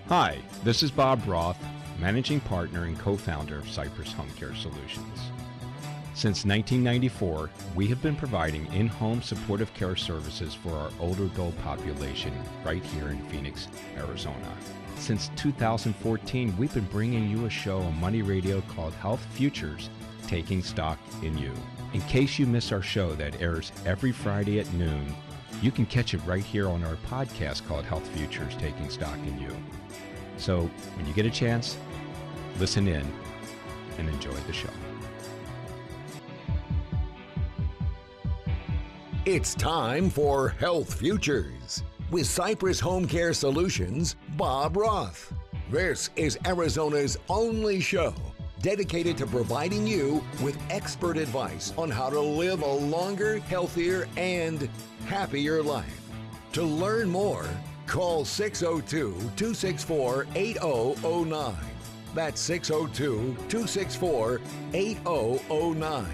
Hi, this is Bob Roth, Managing Partner and Co-Founder of Cypress Home Care Solutions. Since 1994, we have been providing in-home supportive care services for our older adult population right here in Phoenix, Arizona. Since 2014, we've been bringing you a show on Money Radio called Health Futures, Taking Stock in You. In case you miss our show that airs every Friday at noon, you can catch it right here on our podcast called Health Futures, Taking Stock in You. So when you get a chance, listen in and enjoy the show. It's time for Health Futures with Cypress Home Care Solutions, Bob Roth. This is Arizona's only show dedicated to providing you with expert advice on how to live a longer, healthier, and happier life. To learn more, call 602-264-8009. That's 602-264-8009.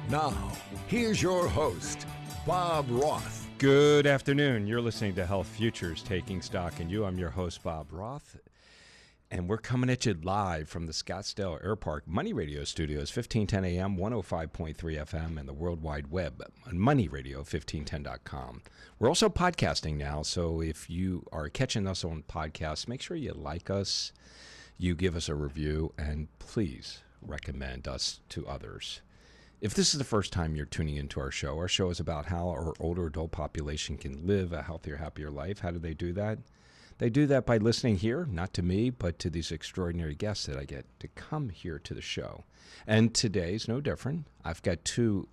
Now, here's your host, Bob Roth. Good afternoon. You're listening to Health Futures, Taking Stock in You. I'm your host, Bob Roth, and we're coming at you live from the Scottsdale Air Park Money Radio Studios, 1510 AM, 105.3 FM, and the World Wide Web on moneyradio1510.com. We're also podcasting now, so if you are catching us on podcasts, make sure you like us, you give us a review, and please recommend us to others. If this is the first time you're tuning into our show is about how our older adult population can live a healthier, happier life. How do they do that? They do that by listening here, not to me, but to these extraordinary guests that I get to come here to the show. And today's no different. I've got two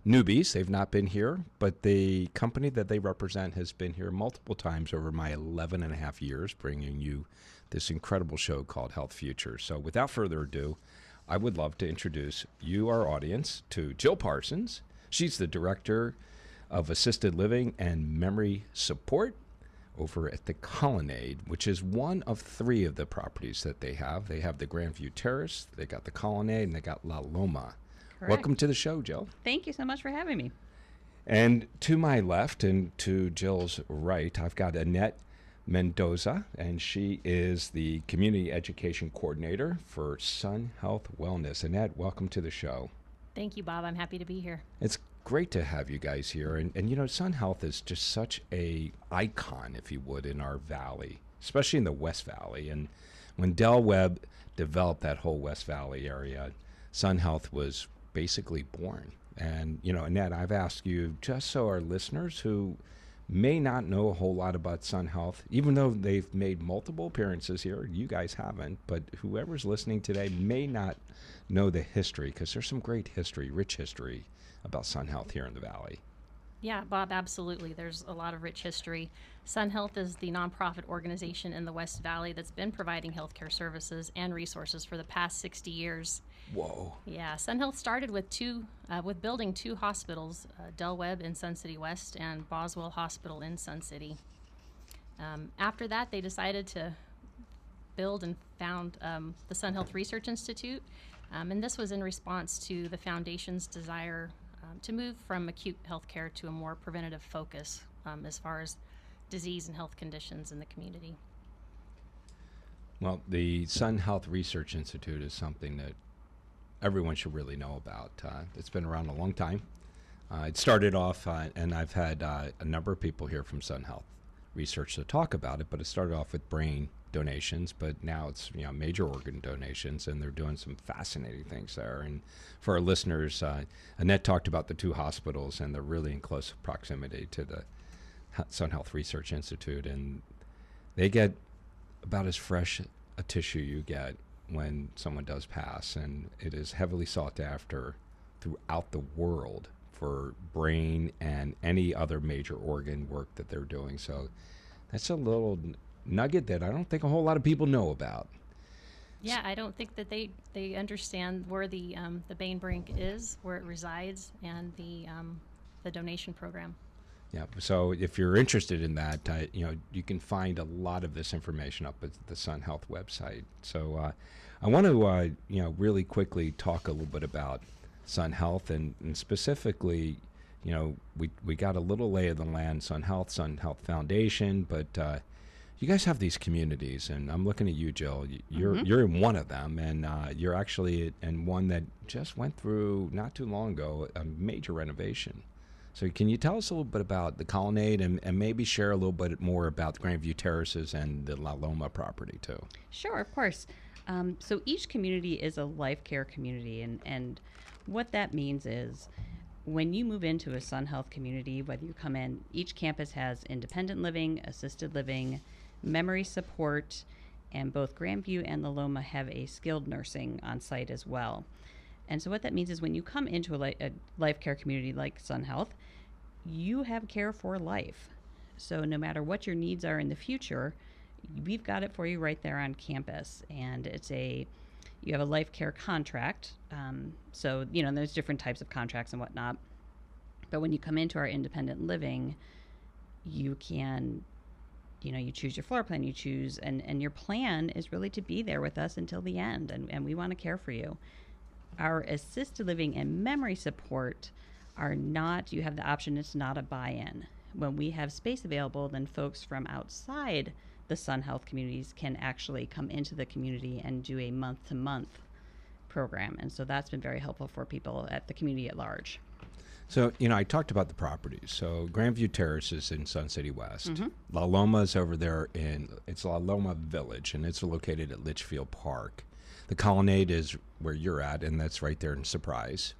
newbies. They've not been here, but the company that they represent has been here multiple times over my 11 and a half years, bringing you this incredible show called Health Futures. So without further ado, I would love to introduce you, our audience, to Jill Parsons. She's the Director of Assisted Living and Memory Support over at the Colonnade, which is one of three of the properties that they have. They have the Grandview Terrace, they got the Colonnade, and they got La Loma. Correct. Welcome to the show, Jill. Thank you so much for having me. And to my left and to Jill's right, I've got Annette Mendoza, and she is the Community Education Coordinator for Sun Health Wellness. Annette, welcome to the show. Thank you, Bob. I'm happy to be here. It's great to have you guys here. And you know, Sun Health is just such a icon, if you would, in our valley, especially in the West Valley. And when Del Webb developed that whole West Valley area, Sun Health was basically born. And, you know, Annette, I've asked you, just so our listeners who may not know a whole lot about Sun Health, even though they've made multiple appearances here, you guys haven't, but whoever's listening today may not know the history, because there's some great history, rich history about Sun Health here in the Valley. Yeah, Bob, absolutely. There's a lot of rich history. Sun Health is the nonprofit organization in the West Valley that's been providing healthcare services and resources for the past 60 years. Whoa. Yeah, Sun Health started with building two hospitals, Del Webb in Sun City West and Boswell Hospital in Sun City. After that, they decided to build and found the Sun Health Research Institute, and this was in response to the foundation's desire to move from acute healthcare to a more preventative focus as far as disease and health conditions in the community. Well, the Sun Health Research Institute is something that everyone should really know about. It's been around a long time. It started off, and I've had a number of people here from Sun Health Research to talk about it, but it started off with brain donations, but now it's major organ donations, and they're doing some fascinating things there. And for our listeners, Annette talked about the two hospitals, and they're really in close proximity to the Sun Health Research Institute, and they get about as fresh a tissue you get when someone does pass, and it is heavily sought after throughout the world for brain and any other major organ work that they're doing. So that's a little nugget that I don't think a whole lot of people know about. Yeah, I don't think that they understand where the Bain Brink is, where it resides, and the donation program. Yeah, so if you're interested in that, you can find a lot of this information up at the Sun Health website. So I want to, really quickly talk a little bit about Sun Health and specifically we got a little lay of the land, Sun Health Foundation, but you guys have these communities, and I'm looking at you, Jill. You're in one of them, and you're actually in one that just went through, not too long ago, a major renovation. So can you tell us a little bit about the Colonnade, and maybe share a little bit more about the Grandview Terraces and the La Loma property, too? Sure, of course. So each community is a life care community, and what that means is when you move into a Sun Health community, whether you come in, each campus has independent living, assisted living, memory support, and both Grandview and La Loma have a skilled nursing on site as well. And so what that means is when you come into a life care community like Sun Health, you have care for life. So no matter what your needs are in the future, we've got it for you right there on campus. And you have a life care contract. So, there's different types of contracts and whatnot. But when you come into our independent living, you can, you choose your floor plan, and your plan is really to be there with us until the end. And we want to care for you. Our assisted living and memory support are not, you have the option, it's not a buy-in. When we have space available, then folks from outside the Sun Health communities can actually come into the community and do a month-to-month program. And so that's been very helpful for people at the community at large. So, I talked about the properties. So Grandview Terrace is in Sun City West. La Loma is over there it's La Loma Village, and it's located at Litchfield Park. The Colonnade is where you're at, and that's right there in Surprise.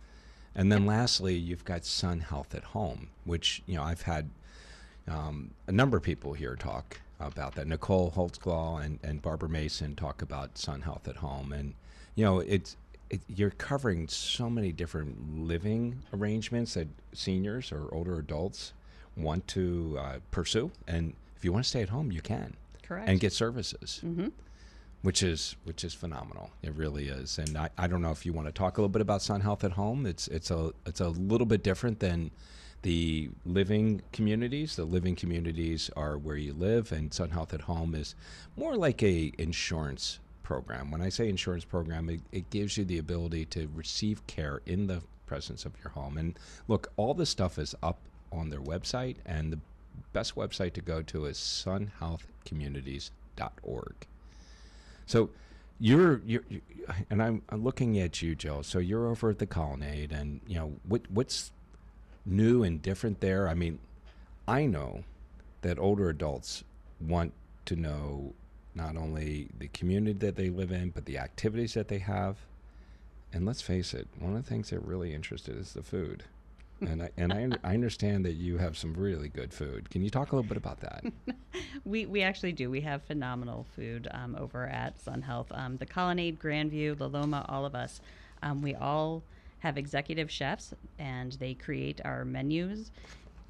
And then lastly, you've got Sun Health at Home, which, I've had a number of people here talk about that. Nicole Holtzclaw and Barbara Mason talk about Sun Health at Home. And, you're covering so many different living arrangements that seniors or older adults want to pursue. And if you want to stay at home, you can. Correct. And get services. Which is phenomenal. It really is. And I don't know if you want to talk a little bit about Sun Health at Home. It's a little bit different than the living communities. The living communities are where you live, and Sun Health at Home is more like a insurance program. When I say insurance program, it gives you the ability to receive care in the presence of your home. And look, all this stuff is up on their website, and the best website to go to is sunhealthcommunities.org. So you're and I'm looking at you, Jill. So you're over at the Colonnade, and what's new and different there? I mean, I know that older adults want to know not only the community that they live in, but the activities that they have. And let's face it, one of the things they're really interested in is the food. And I understand that you have some really good food. Can you talk a little bit about that? We actually do. We have phenomenal food over at Sun Health. The Colonnade, Grandview, La Loma, all of us. We all have executive chefs, and they create our menus.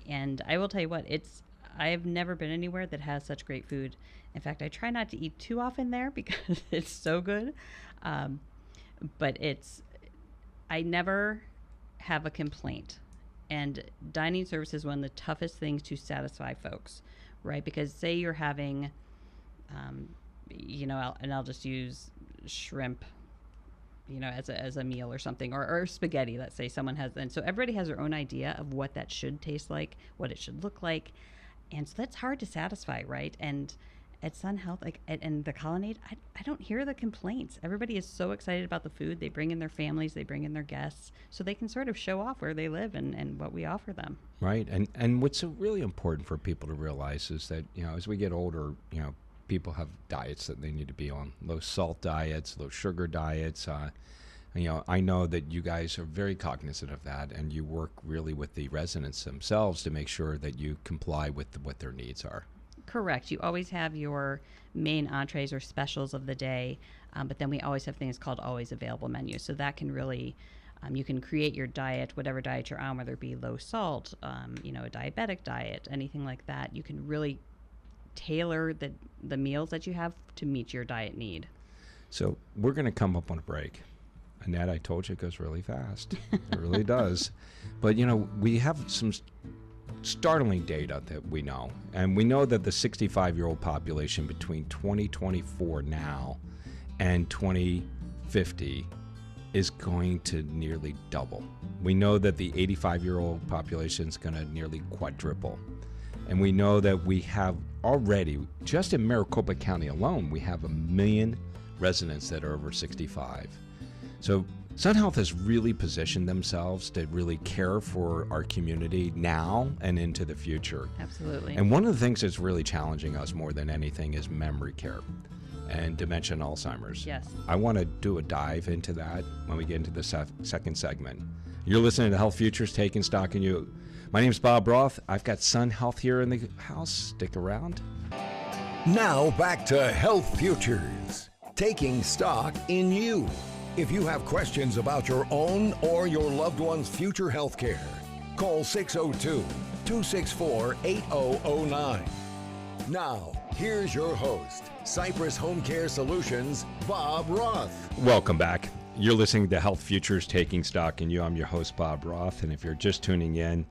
And I will tell you what, I have never been anywhere that has such great food. In fact, I try not to eat too often there because it's so good. But I never have a complaint. And dining service is one of the toughest things to satisfy folks, right? Because say you're having, I'll just use shrimp, as a meal or something, or spaghetti. Let's say someone has, and so everybody has their own idea of what that should taste like, what it should look like, and so that's hard to satisfy, right? And at Sun Health, and the Colonnade, I don't hear the complaints. Everybody is so excited about the food. They bring in their families, they bring in their guests, so they can sort of show off where they live and what we offer them. Right, and what's really important for people to realize is that, as we get older, people have diets that they need to be on, low salt diets, low sugar diets. I know that you guys are very cognizant of that, and you work really with the residents themselves to make sure that you comply with what their needs are. Correct. You always have your main entrees or specials of the day, but then we always have things called always available menus. So that can really, you can create your diet, whatever diet you're on, whether it be low salt, a diabetic diet, anything like that. You can really tailor the meals that you have to meet your diet need. So we're going to come up on a break. Annette, I told you it goes really fast. It really does. But, we have some startling data that we know. And we know that the 65-year-old population between 2024 now and 2050 is going to nearly double. We know that the 85-year-old population is going to nearly quadruple. And we know that we have already, just in Maricopa County alone, we have 1 million residents that are over 65. So Sun Health has really positioned themselves to really care for our community now and into the future. Absolutely. And one of the things that's really challenging us more than anything is memory care and dementia and Alzheimer's. Yes. I want to do a dive into that when we get into the second segment. You're listening to Health Futures, Taking Stock in You. My name's Bob Roth. I've got Sun Health here in the house. Stick around. Now back to Health Futures, taking stock in you. If you have questions about your own or your loved one's future health care, call 602-264-8009. Now, here's your host, Cypress Home Care Solutions, Bob Roth. Welcome back. You're listening to Health Futures, Taking Stock in You. I'm your host, Bob Roth. And if you're just tuning in,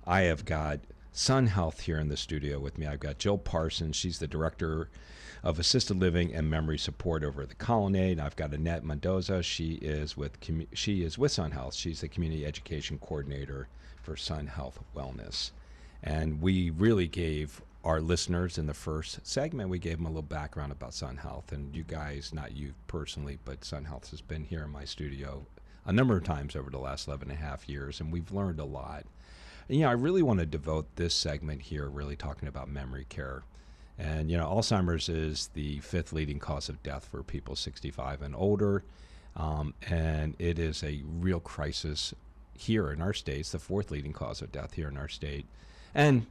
I have got Sun Health here in the studio with me. I've got Jill Parsons. She's the Director of Assisted Living and Memory Support over at the Colonnade. I've got Annette Mendoza. She is with Sun Health. She's the Community Education Coordinator for Sun Health Wellness. And we really gave our listeners in the first segment, we gave them a little background about Sun Health. And you guys, not you personally, but Sun Health has been here in my studio a number of times over the last 11 and a half years, and we've learned a lot. And, I really want to devote this segment here really talking about memory care. And, Alzheimer's is the 5th leading cause of death for people 65 and older. And it is a real crisis here in our state. It's the 4th leading cause of death here in our state. And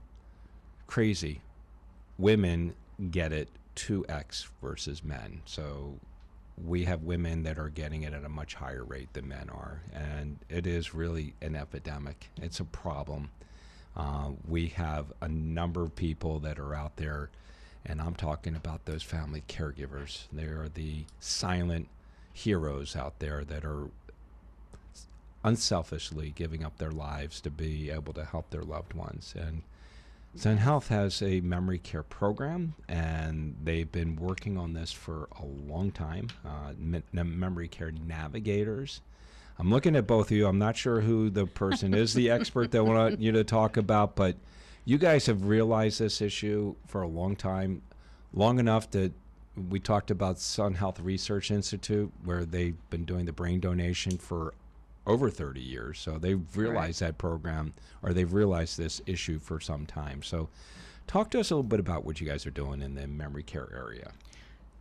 crazy, women get it 2x versus men. So we have women that are getting it at a much higher rate than men are, and it is really an epidemic. It's a problem. We have a number of people that are out there, and I'm talking about those family caregivers. They are the silent heroes out there that are unselfishly giving up their lives to be able to help their loved ones. And Sun Health has a memory care program, and they've been working on this for a long time. Memory Care Navigators. I'm looking at both of you. I'm not sure who the person is, the expert that I want you to talk about, but you guys have realized this issue for a long time, long enough that we talked about Sun Health Research Institute, where they've been doing the brain donation for over 30 years. So they've realized that program, or they've realized this issue for some time. So talk to us a little bit about what you guys are doing in the memory care area.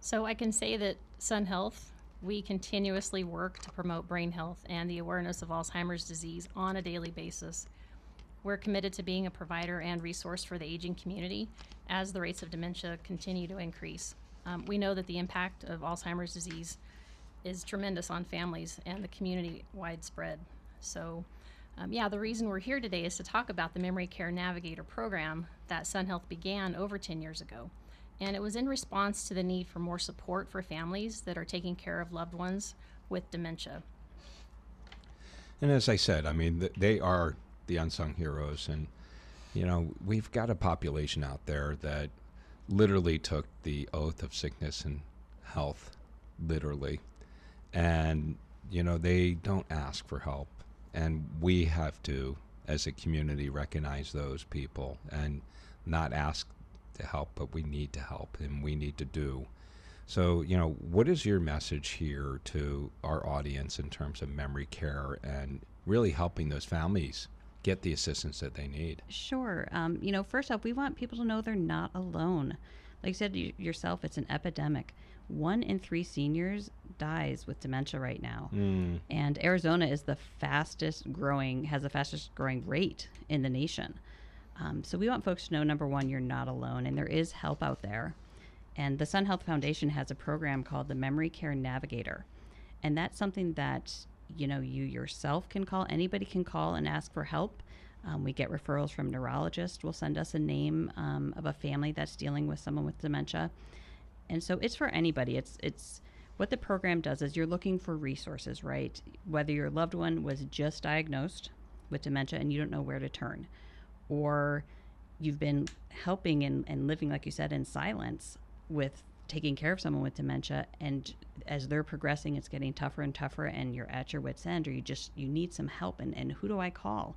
So I can say that Sun Health, we continuously work to promote brain health and the awareness of Alzheimer's disease on a daily basis. We're committed to being a provider and resource for the aging community as the rates of dementia continue to increase. We know that the impact of Alzheimer's disease is tremendous on families and the community widespread. So the reason we're here today is to talk about the Memory Care Navigator program that Sun Health began over 10 years ago. And it was in response to the need for more support for families that are taking care of loved ones with dementia. And as I said, I mean, they are the unsung heroes. And, we've got a population out there that literally took the oath of sickness and health, literally. And, they don't ask for help. And we have to, as a community, recognize those people and not ask to help, but we need to help and we need to do. So, what is your message here to our audience in terms of memory care and really helping those families get the assistance that they need? Sure. First off, we want people to know they're not alone. Like you said yourself, it's an epidemic. 1 in 3 seniors dies with dementia right now. And Arizona is has the fastest growing rate in the nation. So we want folks to know, number one, you're not alone, and there is help out there. And the Sun Health Foundation has a program called the Memory Care Navigator. And that's something that, you yourself can call. Anybody can call and ask for help. We get referrals from neurologists. Will send us a name of a family that's dealing with someone with dementia. And so it's for anybody. It's what the program does is you're looking for resources, right? Whether your loved one was just diagnosed with dementia and you don't know where to turn, or you've been helping and living, like you said, in silence with taking care of someone with dementia, and as they're progressing, it's getting tougher and tougher, and you're at your wit's end, or you need some help, and who do I call?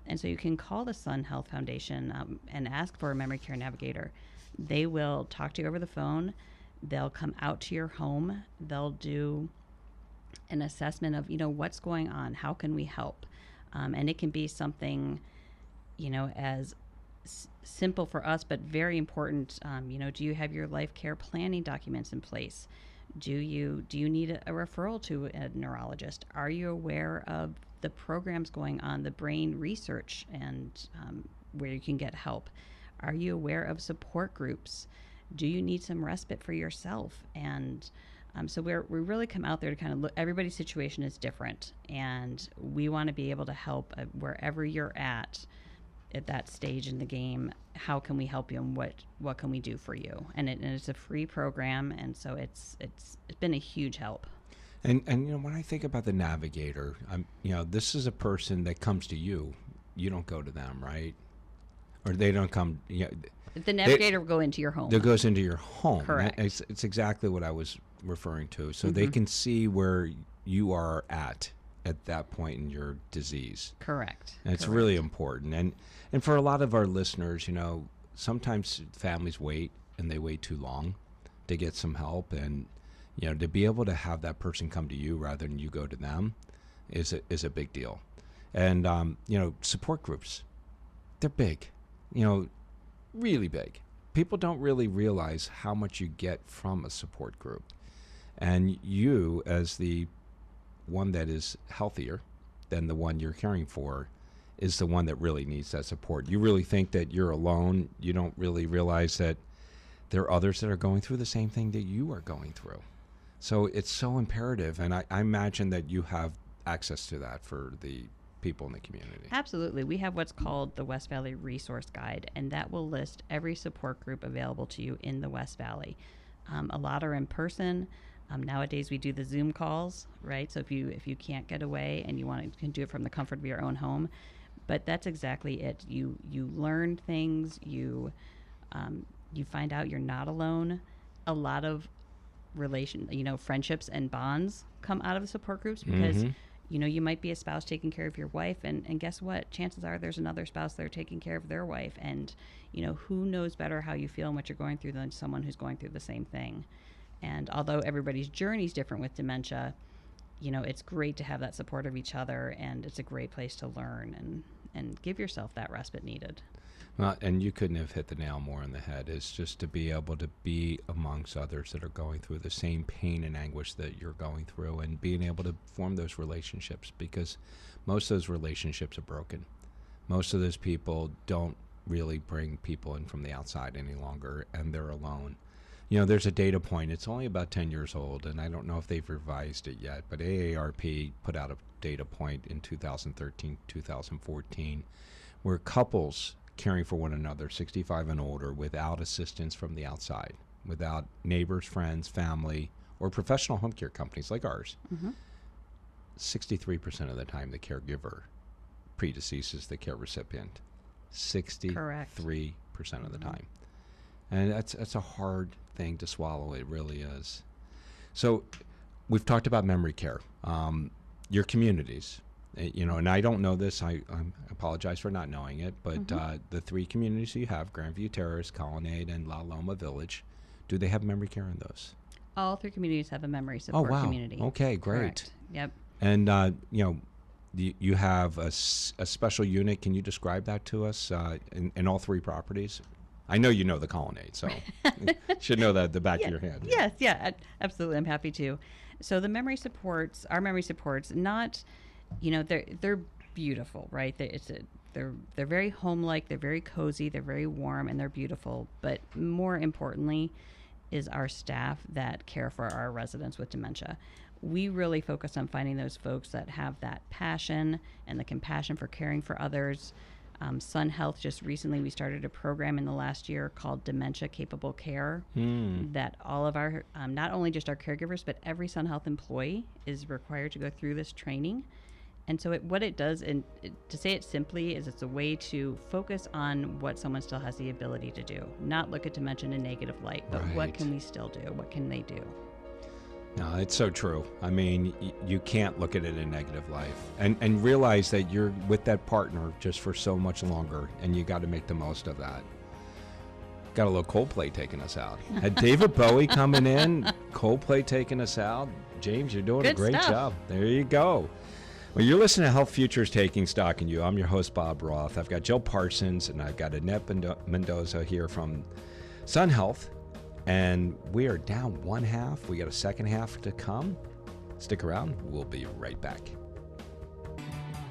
And so you can call the Sun Health Foundation and ask for a Memory Care Navigator. They will talk to you over the phone. They'll come out to your home. They'll do an assessment of, what's going on. How can we help? And it can be something, as simple for us, but very important. Do you have your life care planning documents in place? Do you need a referral to a neurologist? Are you aware of the programs going on, the brain research, and where you can get help? Are you aware of support groups? Do you need some respite for yourself? And so we really come out there to kind of look. Everybody's situation is different, and we want to be able to help wherever you're at that stage in the game. How can we help you, and what can we do for you? And it's a free program, and so it's been a huge help. And when I think about the navigator, this is a person that comes to you. You don't go to them, right? Or they don't come. The navigator will go into your home. That goes into your home. Correct. It's exactly what I was referring to. So they can see where you are at that point in your disease. Correct. And it's really important. And for a lot of our listeners, sometimes families wait, and they wait too long to get some help. And, to be able to have that person come to you rather than you go to them is a big deal. And, support groups, they're big, really big. People don't really realize how much you get from a support group. And you, as the one that is healthier than the one you're caring for, is the one that really needs that support. You really think that you're alone. You don't really realize that there are others that are going through the same thing that you are going through. So it's so imperative, and I imagine that you have access to that for the people in the community. Absolutely. We have what's called the West Valley Resource Guide, and that will list every support group available to you in the West Valley. A lot are in person. Nowadays we do the Zoom calls, right? So if you can't get away and you can do it from the comfort of your own home. But that's exactly it. You learn things. You find out you're not alone. A lot of friendships and bonds come out of the support groups because you might be a spouse taking care of your wife, and guess what? Chances are there's another spouse there taking care of their wife, and who knows better how you feel and what you're going through than someone who's going through the same thing. And although everybody's journey is different with dementia, it's great to have that support of each other, and it's a great place to learn and give yourself that respite needed. Well, and you couldn't have hit the nail more on the head. It's just to be able to be amongst others that are going through the same pain and anguish that you're going through, and being able to form those relationships, because most of those relationships are broken. Most of those people don't really bring people in from the outside any longer, and they're alone. There's a data point. It's only about 10 years old, and I don't know if they've revised it yet, but AARP put out a data point in 2013, 2014, where couples caring for one another, 65 and older, without assistance from the outside, without neighbors, friends, family, or professional home care companies like ours, 63% of the time the caregiver predeceases the care recipient. 63% of the time. And that's a hard thing to swallow. It really is. So we've talked about memory care, your communities. And I don't know this. I apologize for not knowing it. But the three communities you have, Grandview Terrace, Colonnade, and La Loma Village, do they have memory care in those? All three communities have a memory support community. Okay, great. Correct. Yep. And, you have a special unit. Can you describe that to us in all three properties? I know you know the Colonnade, so you should know that at the back of your head. Yes, absolutely. I'm happy to. So the memory supports, our memory supports, not, they're beautiful, right? They're very home-like, they're very cozy, they're very warm, and they're beautiful. But more importantly is our staff that care for our residents with dementia. We really focus on finding those folks that have that passion and the compassion for caring for others. Sun Health, just recently we started a program in the last year called Dementia Capable Care that all of our, not only just our caregivers, but every Sun Health employee is required to go through this training. And so what it does, to say it simply, is it's a way to focus on what someone still has the ability to do, not look at dementia in a negative light, but what can we still do? What can they do? No, it's so true. I mean, you can't look at it in a negative light and realize that you're with that partner just for so much longer, and you got to make the most of that. Got a little Coldplay taking us out. Had David Bowie coming in, Coldplay taking us out. James, you're doing a great job. There you go. Well, you're listening to Health Futures Taking Stock in You. I'm your host, Bob Roth. I've got Jill Parsons, and I've got Annette Mendoza here from Sun Health. And we are down one half. We got a second half to come. Stick around. We'll be right back.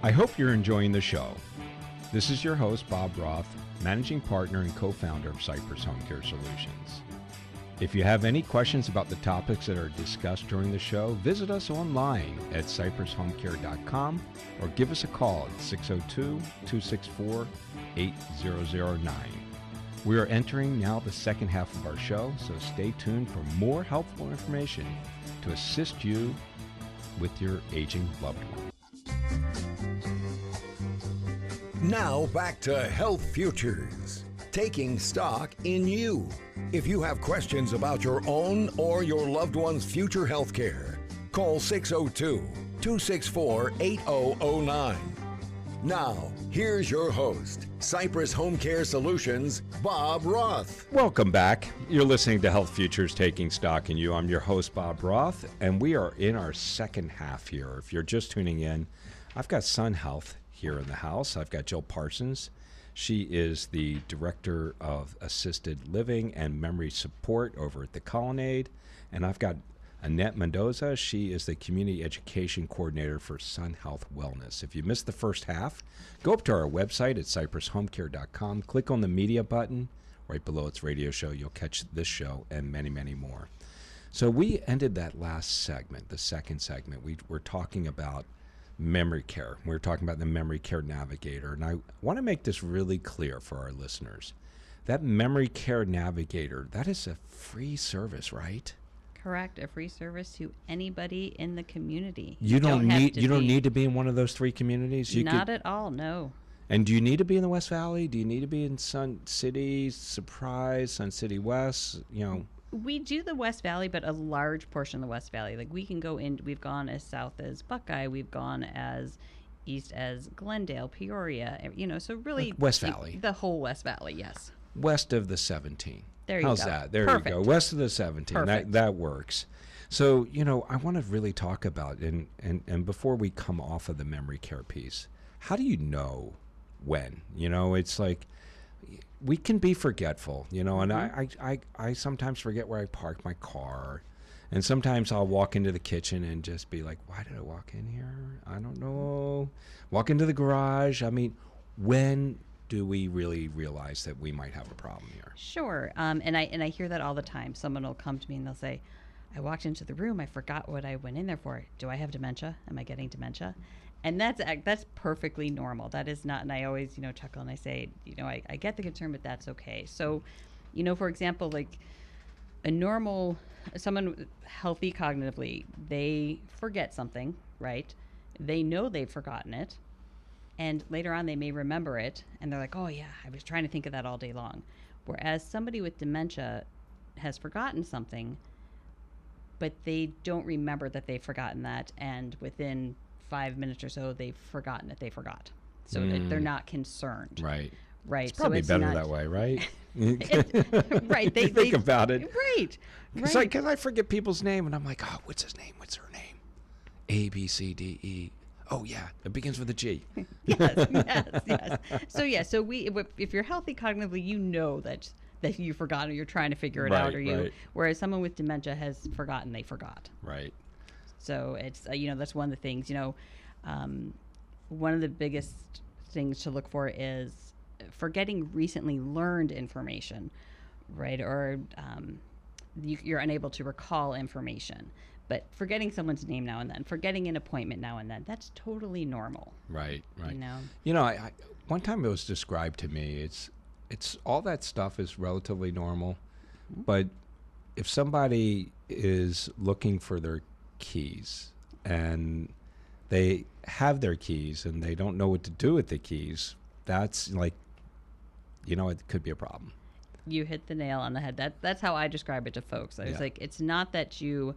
I hope you're enjoying the show. This is your host, Bob Roth, managing partner and co-founder of Cypress Home Care Solutions. If you have any questions about the topics that are discussed during the show, visit us online at cypresshomecare.com or give us a call at 602-264-8009. We are entering now the second half of our show, so stay tuned for more helpful information to assist you with your aging loved one. Now back to Health Futures, taking stock in you. If you have questions about your own or your loved one's future health care, call 602-264-8009. Now, here's your host, Cypress Home Care Solutions, Bob Roth. Welcome back. You're listening to Health Futures Taking Stock in You. I'm your host, Bob Roth, and we are in our second half here. If you're just tuning in, I've got Sun Health here in the house. I've got Jill Parsons. She is the Director of Assisted Living and Memory Support over at the Colonnade. And I've got Annette Mendoza. She is the Community Education Coordinator for Sun Health Wellness. If you missed the first half, go up to our website at cypresshomecare.com. Click on the media button. Right below its radio show, you'll catch this show and many, many more. So we ended that last segment, the second segment. We were talking about memory care. We were talking about the Memory Care Navigator. And I want to make this really clear for our listeners. That Memory Care Navigator, that is a free service, right? Correct, a free service to anybody in the community. You don't need to be in one of those three communities? Not at all, no. And do you need to be in the West Valley? Do you need to be in Sun City, Surprise, Sun City West, We do the West Valley, but a large portion of the West Valley. Like we can go in, we've gone as south as Buckeye, we've gone as east as Glendale, Peoria, so really West Valley. The whole West Valley, yes. West of the 17. There you How's go. that? There Perfect. you go. West of the 17. Perfect. That works. So, I want to really talk about, and before we come off of the memory care piece, how do you know when? It's like, we can be forgetful, and I sometimes forget where I parked my car. And sometimes I'll walk into the kitchen and just be like, why did I walk in here? I don't know. Walk into the garage. I mean, when do we really realize that we might have a problem here? Sure. And I hear that all the time. Someone will come to me and they'll say, I walked into the room. I forgot what I went in there for. Do I have dementia? Am I getting dementia? And that's perfectly normal. That is not, and I always, chuckle and I say, I get the concern, but that's okay. So, for example, like someone healthy cognitively, they forget something, right? They know they've forgotten it. And later on, they may remember it. And they're like, oh, yeah, I was trying to think of that all day long. Whereas somebody with dementia has forgotten something, but they don't remember that they've forgotten that. And within 5 minutes or so, they've forgotten that they forgot. So they're not concerned. Right. Right. It's probably better that way, right? Right. They think about it. Right. Because I forget people's name, and I'm like, oh, what's his name? What's her name? A, B, C, D, E. Oh, yeah, it begins with a G. Yes. So if you're healthy cognitively, you know that you forgot or you're trying to figure it out, whereas someone with dementia has forgotten they forgot. Right. So it's, that's one of the things, one of the biggest things to look for is forgetting recently learned information, right? Or you're unable to recall information. But forgetting someone's name now and then, forgetting an appointment now and then, that's totally normal. Right. I one time it was described to me, it's all that stuff is relatively normal, but if somebody is looking for their keys and they have their keys and they don't know what to do with the keys, that's like, it could be a problem. You hit the nail on the head. That's how I describe it to folks. I was like, it's not that you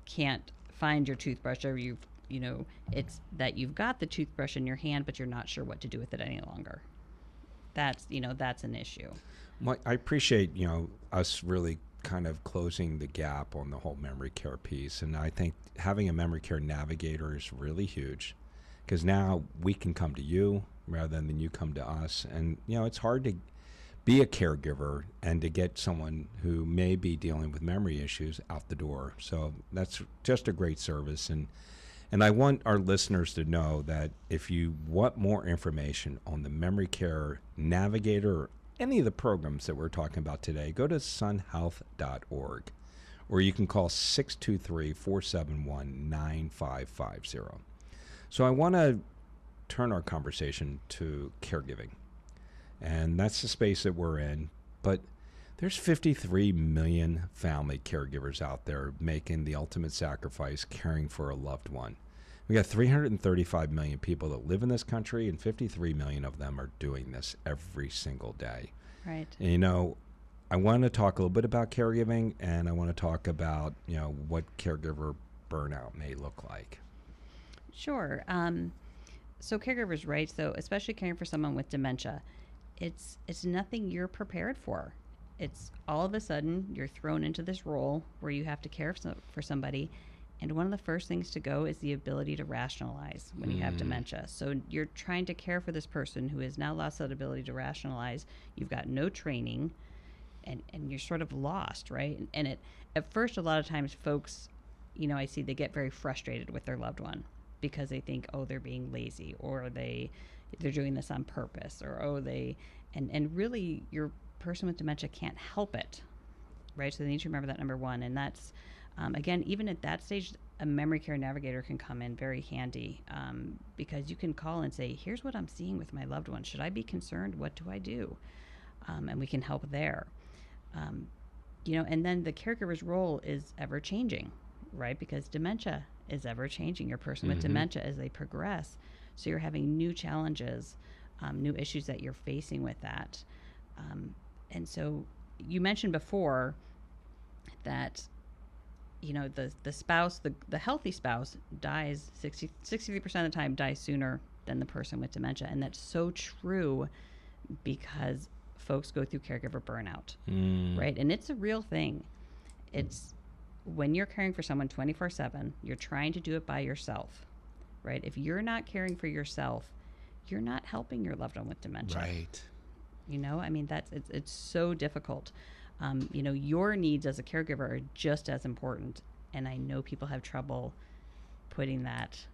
can't find your toothbrush, or it's that you've got the toothbrush in your hand, but you're not sure what to do with it any longer. That's an issue. Well, I appreciate, us really kind of closing the gap on the whole memory care piece. And I think having a Memory Care Navigator is really huge, because now we can come to you rather than you come to us. And, it's hard to be a caregiver and to get someone who may be dealing with memory issues out the door. So that's just a great service. And I want our listeners to know that if you want more information on the Memory Care Navigator or any of the programs that we're talking about today, go to sunhealth.org, or you can call 623-471-9550. So I want to turn our conversation to caregiving. And that's the space that we're in. But there's 53 million family caregivers out there making the ultimate sacrifice, caring for a loved one. We got 335 million people that live in this country, and 53 million of them are doing this every single day. Right. And, I want to talk a little bit about caregiving, and I want to talk about, what caregiver burnout may look like. Sure. So caregivers, right? So especially caring for someone with dementia, it's nothing you're prepared for. It's all of a sudden you're thrown into this role where you have to care for somebody. And one of the first things to go is the ability to rationalize when you have dementia. So you're trying to care for this person who has now lost that ability to rationalize. You've got no training, and you're sort of lost, right? And at first, a lot of times folks, I see they get very frustrated with their loved one because they think, oh, they're being lazy, or they're doing this on purpose, or and really your person with dementia can't help it, right? So they need to remember that, number one. And that's, again, even at that stage, a Memory Care Navigator can come in very handy, because you can call and say, here's what I'm seeing with my loved one. Should I be concerned? What do I do? And we can help there. And then the caregiver's role is ever changing, right? Because dementia is ever changing. Your person with dementia, as they progress, so you're having new challenges, new issues that you're facing with that. And so you mentioned before that, the spouse, the healthy spouse dies 63% of the time, dies sooner than the person with dementia. And that's so true because folks go through caregiver burnout, right? And it's a real thing. It's when you're caring for someone 24/7, you're trying to do it by yourself, right? If you're not caring for yourself, you're not helping your loved one with dementia. Right. It's so difficult. Your needs as a caregiver are just as important. And I know people have trouble putting that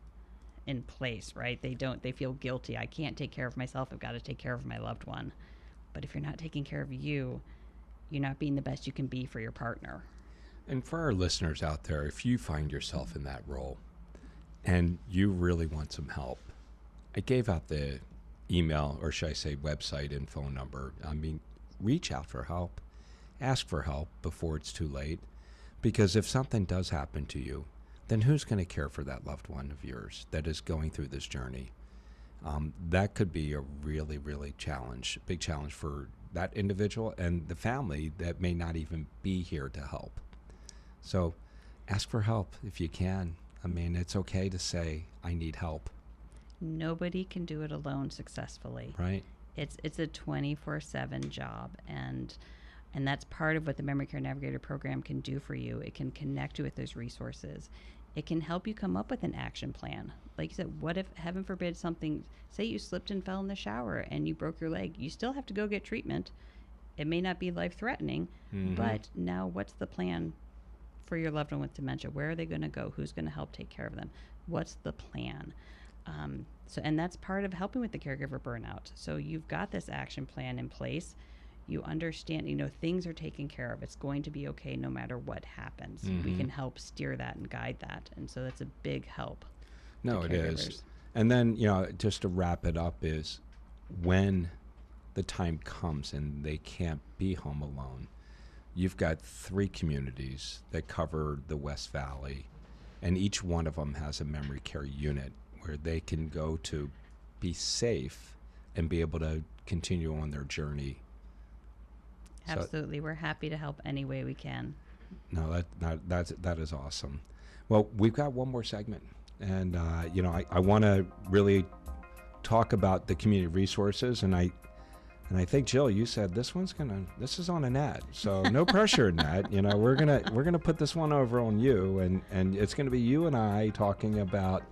in place, right? They feel guilty. I can't take care of myself. I've got to take care of my loved one. But if you're not taking care of you, you're not being the best you can be for your partner. And for our listeners out there, if you find yourself in that role and you really want some help, I gave out the email, or should I say website and phone number. Reach out for help. Ask for help before it's too late. Because if something does happen to you, then who's going to care for that loved one of yours that is going through this journey? That could be a really, really big challenge for that individual and the family that may not even be here to help. So ask for help if you can. It's okay to say, I need help. Nobody can do it alone successfully. Right. It's a 24/7 job, and that's part of what the Memory Care Navigator program can do for you. It can connect you with those resources. It can help you come up with an action plan. Like you said, what if, heaven forbid, say you slipped and fell in the shower and you broke your leg? You still have to go get treatment. It may not be life-threatening, but now what's the plan for your loved one with dementia? Where are they going to go? Who's going to help take care of them? What's the plan? And that's part of helping with the caregiver burnout. So you've got this action plan in place. You understand, things are taken care of. It's going to be okay no matter what happens. We can help steer that and guide that. And so that's a big help. No, it is. And then, just to wrap it up, is when the time comes and they can't be home alone, you've got 3 communities that cover the West Valley and each one of them has a memory care unit where they can go to be safe and be able to continue on their journey. Absolutely. We're happy to help any way we can. No, that is awesome. Well, we've got one more segment, and I want to really talk about the community resources, and I think, Jill, you said this is on Annette, so no pressure, Annette. We're gonna put this one over on you, and it's gonna be you and I talking about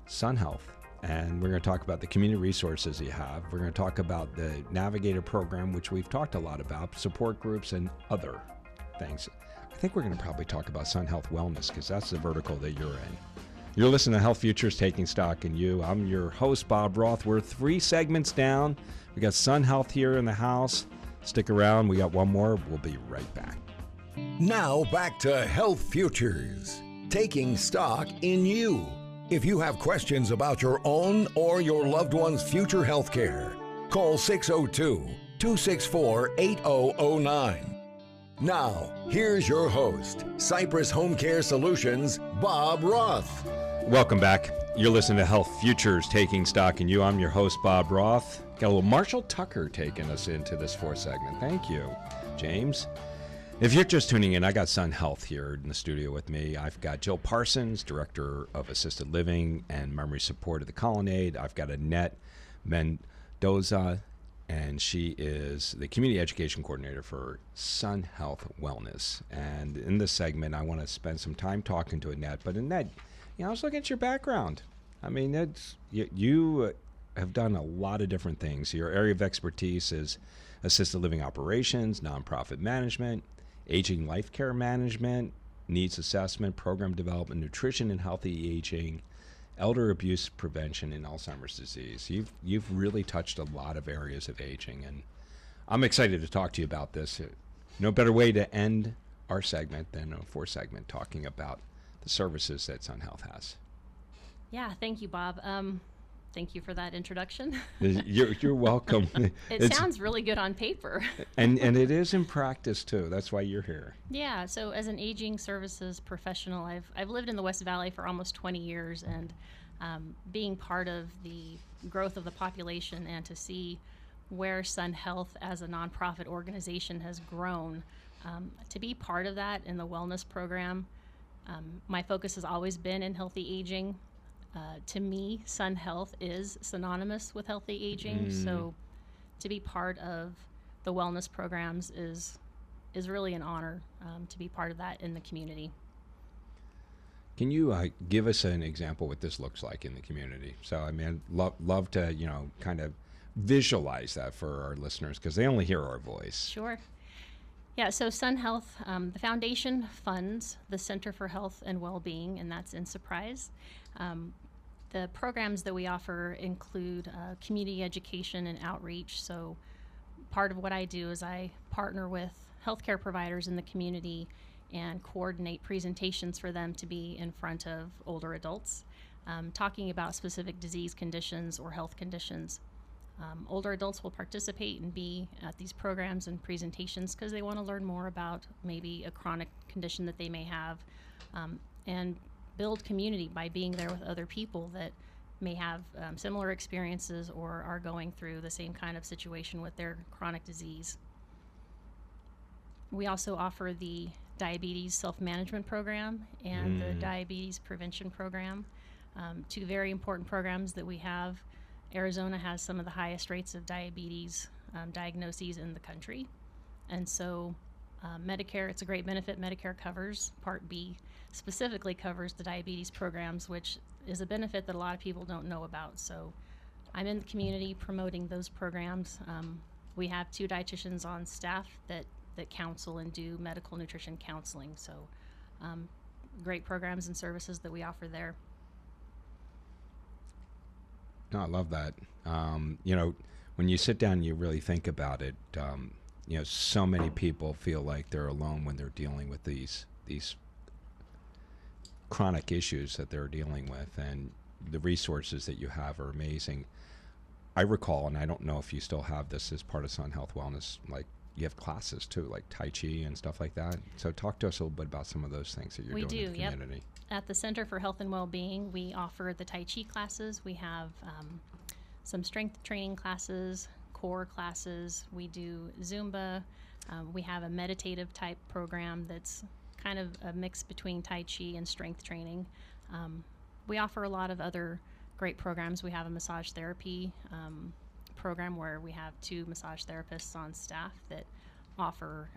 Sun Health. And we're going to talk about the community resources you have. We're going to talk about the Navigator program, which we've talked a lot about, support groups, and other things. I think we're going to probably talk about Sun Health Wellness because that's the vertical that you're in. You're listening to Health Futures Taking Stock in You. I'm your host, Bob Roth. We're 3 segments down. We got Sun Health here in the house. Stick around. We got one more. We'll be right back. Now back to Health Futures, taking stock in you. If you have questions about your own or your loved one's future health care, call 602-264-8009. Now, here's your host, Cypress Home Care Solutions, Bob Roth. Welcome back. You're listening to Health Futures Taking Stock in You. I'm your host, Bob Roth. Got a little Marshall Tucker taking us into this 4th segment. Thank you, James. If you're just tuning in, I got Sun Health here in the studio with me. I've got Jill Parsons, Director of Assisted Living and Memory Support at the Colonnade. I've got Annette Mendoza, and she is the Community Education Coordinator for Sun Health Wellness. And in this segment, I want to spend some time talking to Annette. But Annette, I was looking at your background. I mean, you have done a lot of different things. Your area of expertise is assisted living operations, nonprofit management, aging life care management, needs assessment, program development, nutrition and healthy aging, elder abuse prevention, and Alzheimer's disease. You've really touched a lot of areas of aging, and I'm excited to talk to you about this. No better way to end our segment than a 4th segment talking about the services that Sun Health has. Yeah, thank you, Bob. Thank you for that introduction. You're welcome. It sounds really good on paper. and it is in practice too. That's why you're here. Yeah, so as an aging services professional, I've lived in the West Valley for almost 20 years, and being part of the growth of the population and to see where Sun Health as a nonprofit organization has grown, to be part of that in the wellness program, my focus has always been in healthy aging. To me, Sun Health is synonymous with healthy aging, so to be part of the wellness programs is really an honor to be part of that in the community. Can you give us an example what this looks like in the community? So, I mean, love to kind of visualize that for our listeners because they only hear our voice. Sure. Yeah, so Sun Health, the foundation funds the Center for Health and Wellbeing, and that's in Surprise. The programs that we offer include community education and outreach. So part of what I do is I partner with healthcare providers in the community and coordinate presentations for them to be in front of older adults, talking about specific disease conditions or health conditions. Older adults will participate and be at these programs and presentations because they want to learn more about maybe a chronic condition that they may have, and build community by being there with other people that may have similar experiences or are going through the same kind of situation with their chronic disease. We also offer the diabetes self-management program and the diabetes prevention program, 2 very important programs that we have. Arizona has some of the highest rates of diabetes diagnoses in the country, and so Medicare, it's a great benefit. Medicare covers. Part B specifically covers the diabetes programs, which is a benefit that a lot of people don't know about. So I'm in the community promoting those programs. We have 2 dietitians on staff that counsel and do medical nutrition counseling. So great programs and services that we offer there. No, I love that. When you sit down and you really think about it, so many people feel like they're alone when they're dealing with these chronic issues that they're dealing with, and the resources that you have are amazing. I recall, and I don't know if you still have this as part of Sun Health Wellness, like you have classes too, like Tai Chi and stuff like that. So talk to us a little bit about some of those things that you're We doing in do, the yep. community. At the Center for Health and Wellbeing, we offer the Tai Chi classes. We have some strength training classes, core classes. We do Zumba. We have a meditative type program that's kind of a mix between Tai Chi and strength training. We offer a lot of other great programs. We have a massage therapy program where we have 2 massage therapists on staff that offer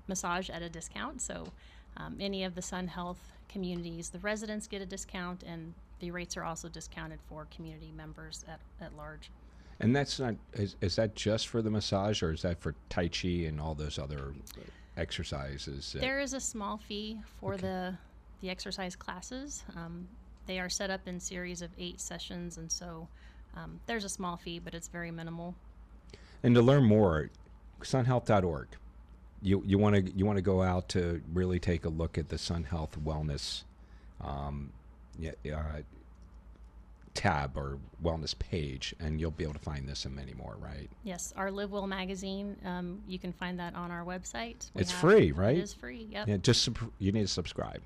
massage at a discount. So any of the Sun Health communities, the residents get a discount, and the rates are also discounted for community members at large. And that's not, is that just for the massage, or is that for Tai Chi and all those other exercises? There is a small fee for the exercise classes. They are set up in series of 8 sessions, and so there's a small fee, but it's very minimal. And to learn more, sunhealth.org. You want to go out to really take a look at the Sun Health Wellness tab or wellness page, and you'll be able to find this and many more, right? Yes, our Live Well magazine, you can find that on our website. It's free, right? It is free, yep. Yeah, you need to subscribe.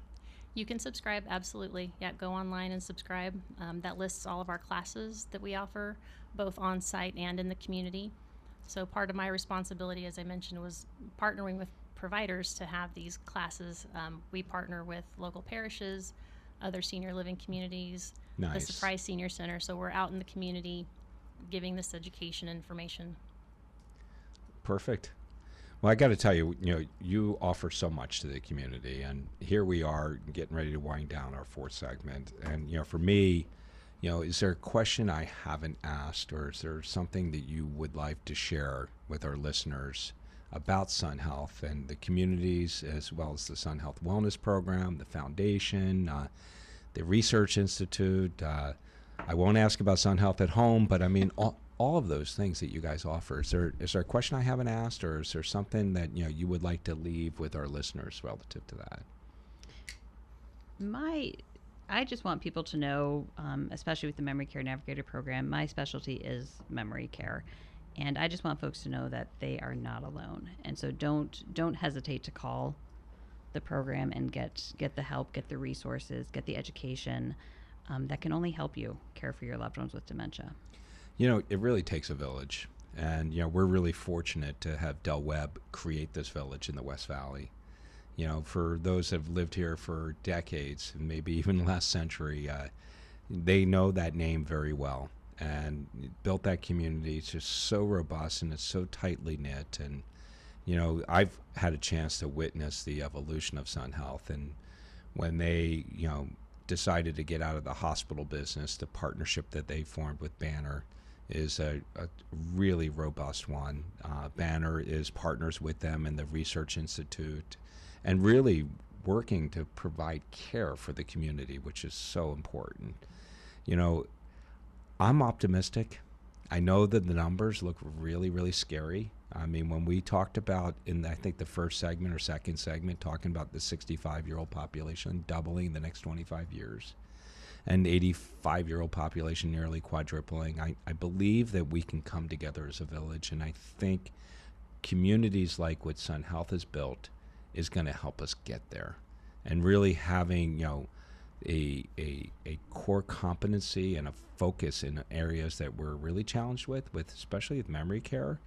You can subscribe, absolutely. Yeah, go online and subscribe. That lists all of our classes that we offer, both on site and in the community. So part of my responsibility, as I mentioned, was partnering with providers to have these classes. We partner with local parishes, other senior living communities, Nice. the Surprise Senior Center. So we're out in the community giving this education information. Perfect. Well, I got to tell you, you offer so much to the community, and here we are getting ready to wind down our 4th segment. And for me, is there a question I haven't asked, or is there something that you would like to share with our listeners about Sun Health and the communities, as well as the Sun Health Wellness Program, the foundation, the Research Institute? I won't ask about Sun Health at Home, but I mean, all of those things that you guys offer. Is there a question I haven't asked, or is there something that you would like to leave with our listeners relative to that? I just want people to know, especially with the Memory Care Navigator program, my specialty is memory care. And I just want folks to know that they are not alone. And so don't hesitate to call the program and get the help, get the resources, get the education that can only help you care for your loved ones with dementia. It really takes a village. And, we're really fortunate to have Del Webb create this village in the West Valley. For those that have lived here for decades, and maybe even the last century, they know that name very well. And built that community. It's just so robust, and it's so tightly knit. And, I've had a chance to witness the evolution of Sun Health. And when they, decided to get out of the hospital business, the partnership that they formed with Banner is a really robust one. Banner is partners with them in the Research Institute, and really working to provide care for the community, which is so important. I'm optimistic. I know that the numbers look really, really scary. I mean, when we talked about in, I think, the first segment or second segment, talking about the 65-year-old population doubling in the next 25 years, and 85-year-old population nearly quadrupling, I believe that we can come together as a village, and I think communities like what Sun Health has built is going to help us get there. And really having, a core competency and a focus in areas that we're really challenged with especially with memory care,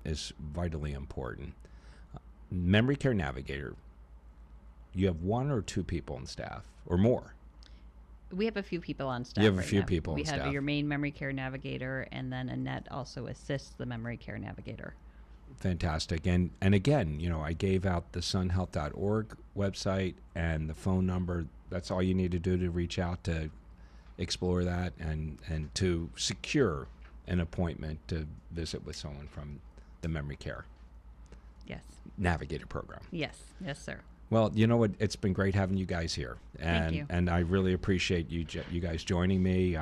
is vitally important. Memory Care Navigator, you have 1 or 2 people on staff, or more? We have a few people on staff. You have a right few now. people on We have staff. your main Memory Care Navigator, and then Annette also assists the Memory Care Navigator. Fantastic. And again, I gave out the sunhealth.org website and the phone number. That's all you need to do to reach out to explore that and to secure an appointment to visit with someone from the Memory Care Yes. Navigator program. Yes, sir. Well, you know what? It's been great having you guys here. Thank you. And I really appreciate you guys joining me.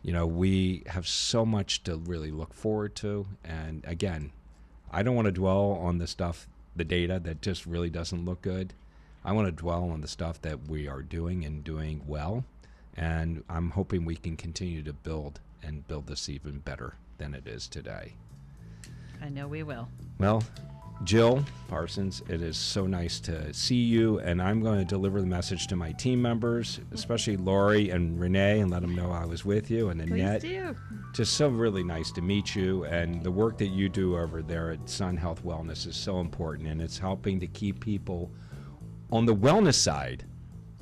We have so much to really look forward to. And again, I don't want to dwell on the data that just really doesn't look good. I want to dwell on the stuff that we are doing and doing well. And I'm hoping we can continue to build this even better than it is today. I know we will. Well, Jill Parsons, it is so nice to see you, and I'm going to deliver the message to my team members, especially Lori and Renee, and let them know I was with you, and Annette. Please do. Just so really nice to meet you, and the work that you do over there at Sun Health Wellness is so important, and it's helping to keep people on the wellness side,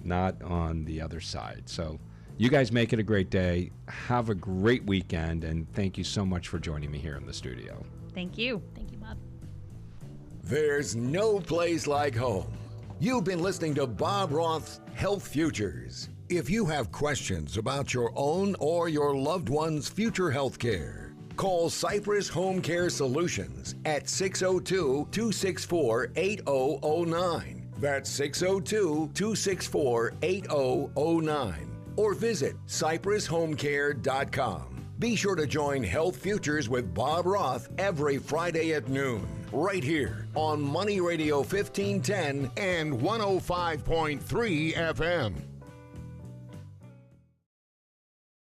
not on the other side. So you guys make it a great day. Have a great weekend, and thank you so much for joining me here in the studio. Thank you. Thank you, Bob. There's no place like home. You've been listening to Bob Roth's Health Futures. If you have questions about your own or your loved one's future health care, call Cypress Home Care Solutions at 602-264-8009. That's 602-264-8009. Or visit cypresshomecare.com. Be sure to join Health Futures with Bob Roth every Friday at noon, right here on Money Radio 1510 and 105.3 FM.